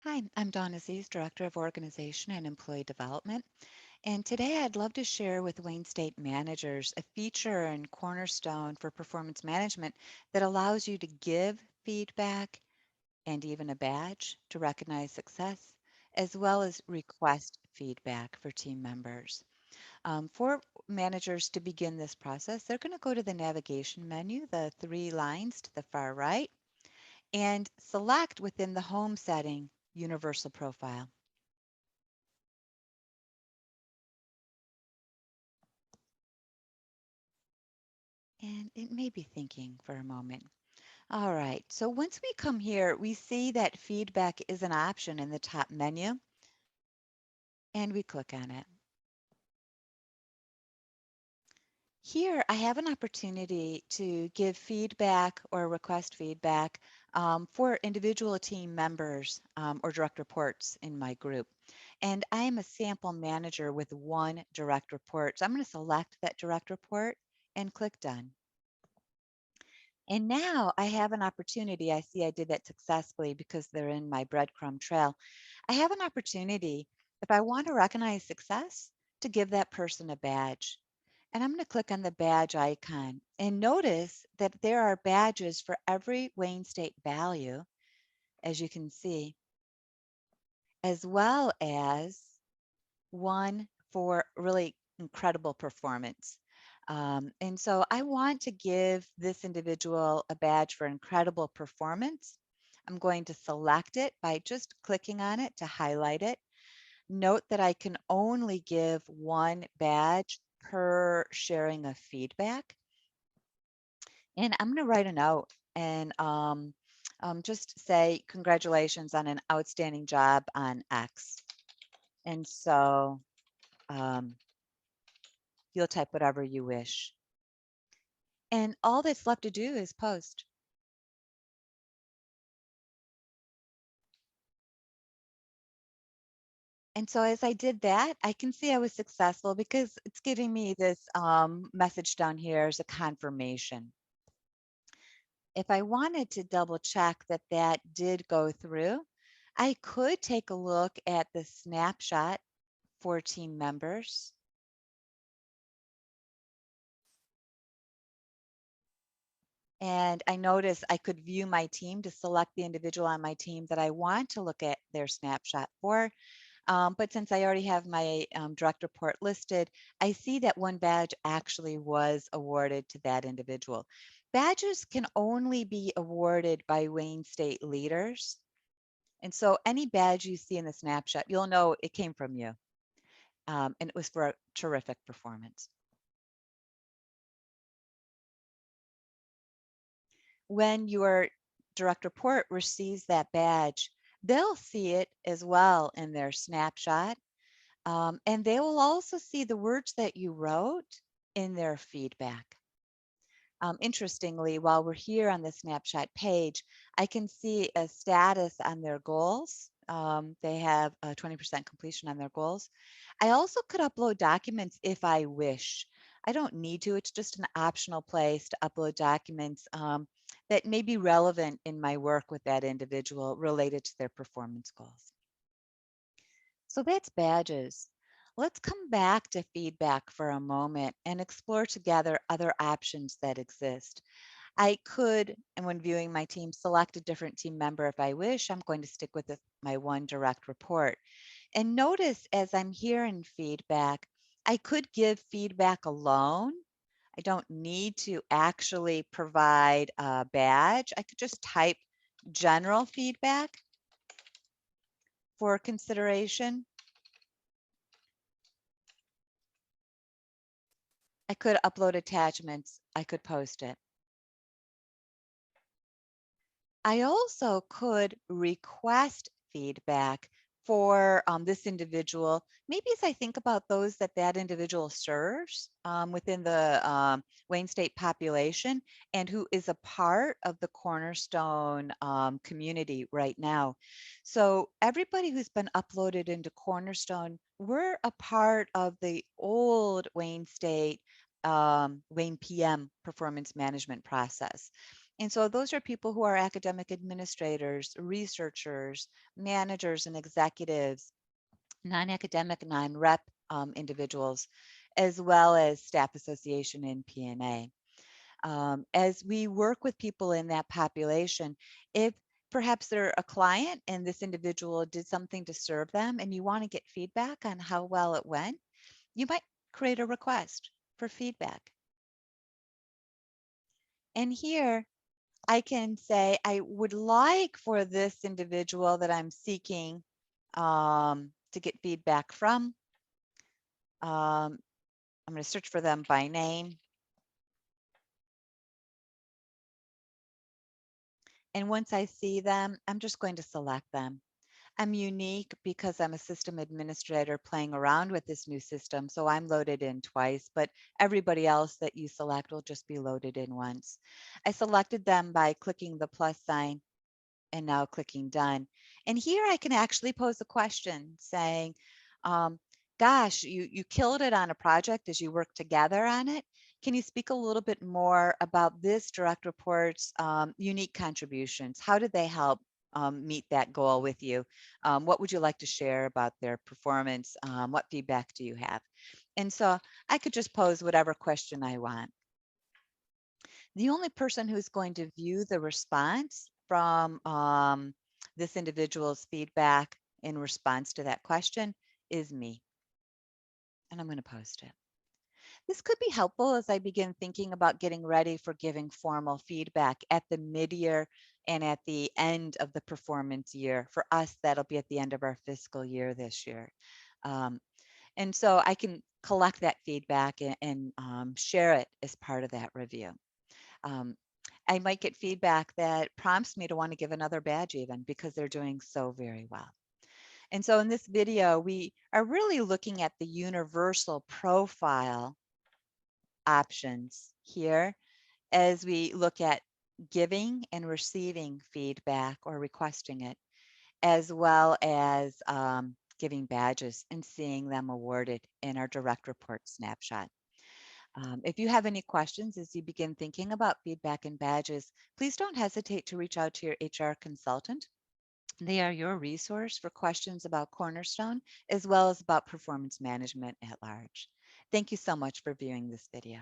Hi, I'm Dawn Aziz, Director of Organization and Employee Development. And today I'd love to share with Wayne State managers a feature in Cornerstone for performance management that allows you to give feedback and even a badge to recognize success, as well as request feedback for team members. For managers to begin this process, they're going to go to the navigation menu, the three lines to the far right, and select within the home setting Universal Profile. And it may be thinking for a moment. All right, so once we come here, we see that feedback is an option in the top menu, and we click on it. Here, I have an opportunity to give feedback or request feedback for individual team members or direct reports in my group. And I am a sample manager with one direct report. So I'm going to select that direct report and click Done. And now I have an opportunity. I see I did that successfully because they're in my breadcrumb trail. I have an opportunity, if I want to recognize success, to give that person a badge. And I'm going to click on the badge icon and notice that there are badges for every Wayne State value, as you can see, as well as one for really incredible performance. And so I want to give this individual a badge for incredible performance. I'm going to select it by just clicking on it to highlight it. Note that I can only give one badge per sharing of feedback. And I'm going to write a note and just say, congratulations on an outstanding job on X. And so um, you'll type whatever you wish. And all that's left to do is post. And so as I did that, I can see I was successful because it's giving me this message down here as a confirmation. If I wanted to double check that that did go through, I could take a look at the snapshot for team members. And I notice I could view my team to select the individual on my team that I want to look at their snapshot for. But since I already have my direct report listed, I see that one badge actually was awarded to that individual. Badges can only be awarded by Wayne State leaders. And so any badge you see in the snapshot, you'll know it came from you. And it was for a terrific performance. When your direct report receives that badge, they'll see it as well in their snapshot. And they will also see the words that you wrote in their feedback. Interestingly, while we're here on the snapshot page, I can see a status on their goals. They have a 20% completion on their goals. I also could upload documents if I wish. I don't need to. It's just an optional place to upload documents that may be relevant in my work with that individual related to their performance goals. So that's badges. Let's come back to feedback for a moment and explore together other options that exist. I could, and when viewing my team, select a different team member if I wish. I'm going to stick with my one direct report. And notice as I'm here in feedback, I could give feedback alone. I don't need to actually provide a badge. I could just type general feedback for consideration. I could upload attachments. I could post it. I also could request feedback for this individual, maybe as I think about those that that individual serves within the Wayne State population and who is a part of the Cornerstone community right now. So everybody who's been uploaded into Cornerstone, we're a part of the old Wayne State Wayne PM performance management process. And so those are people who are academic administrators, researchers, managers, and executives, non-academic, non-rep individuals, as well as staff association and P&A. As we work with people in that population, if perhaps they're a client and this individual did something to serve them and you want to get feedback on how well it went, you might create a request for feedback. And here I can say, I would like for this individual that I'm seeking to get feedback from. I'm going to search for them by name. And once I see them, I'm just going to select them. I'm unique because I'm a system administrator playing around with this new system, so I'm loaded in twice, but everybody else that you select will just be loaded in once. I selected them by clicking the plus sign and now clicking done. And here I can actually pose a question saying, um, gosh, you killed it on a project as you work together on it. Can you speak a little bit more about this direct report's unique contributions? How did they help meet that goal with you? What would you like to share about their performance? What feedback do you have? And so I could just pose whatever question I want. The only person who's going to view the response from this individual's feedback in response to that question is me. And I'm going to post it. This could be helpful as I begin thinking about getting ready for giving formal feedback at the mid-year and at the end of the performance year. For us, that'll be at the end of our fiscal year this year. Um, and so I can collect that feedback and share it as part of that review. Um, I might get feedback that prompts me to want to give another badge even because they're doing so very well. And so in this video, we are really looking at the universal profile options here as we look at giving and receiving feedback or requesting it, as well as giving badges and seeing them awarded in our direct report snapshot. If you have any questions as you begin thinking about feedback and badges, please don't hesitate to reach out to your HR consultant. They are your resource for questions about Cornerstone, as well as about performance management at large. Thank you so much for viewing this video.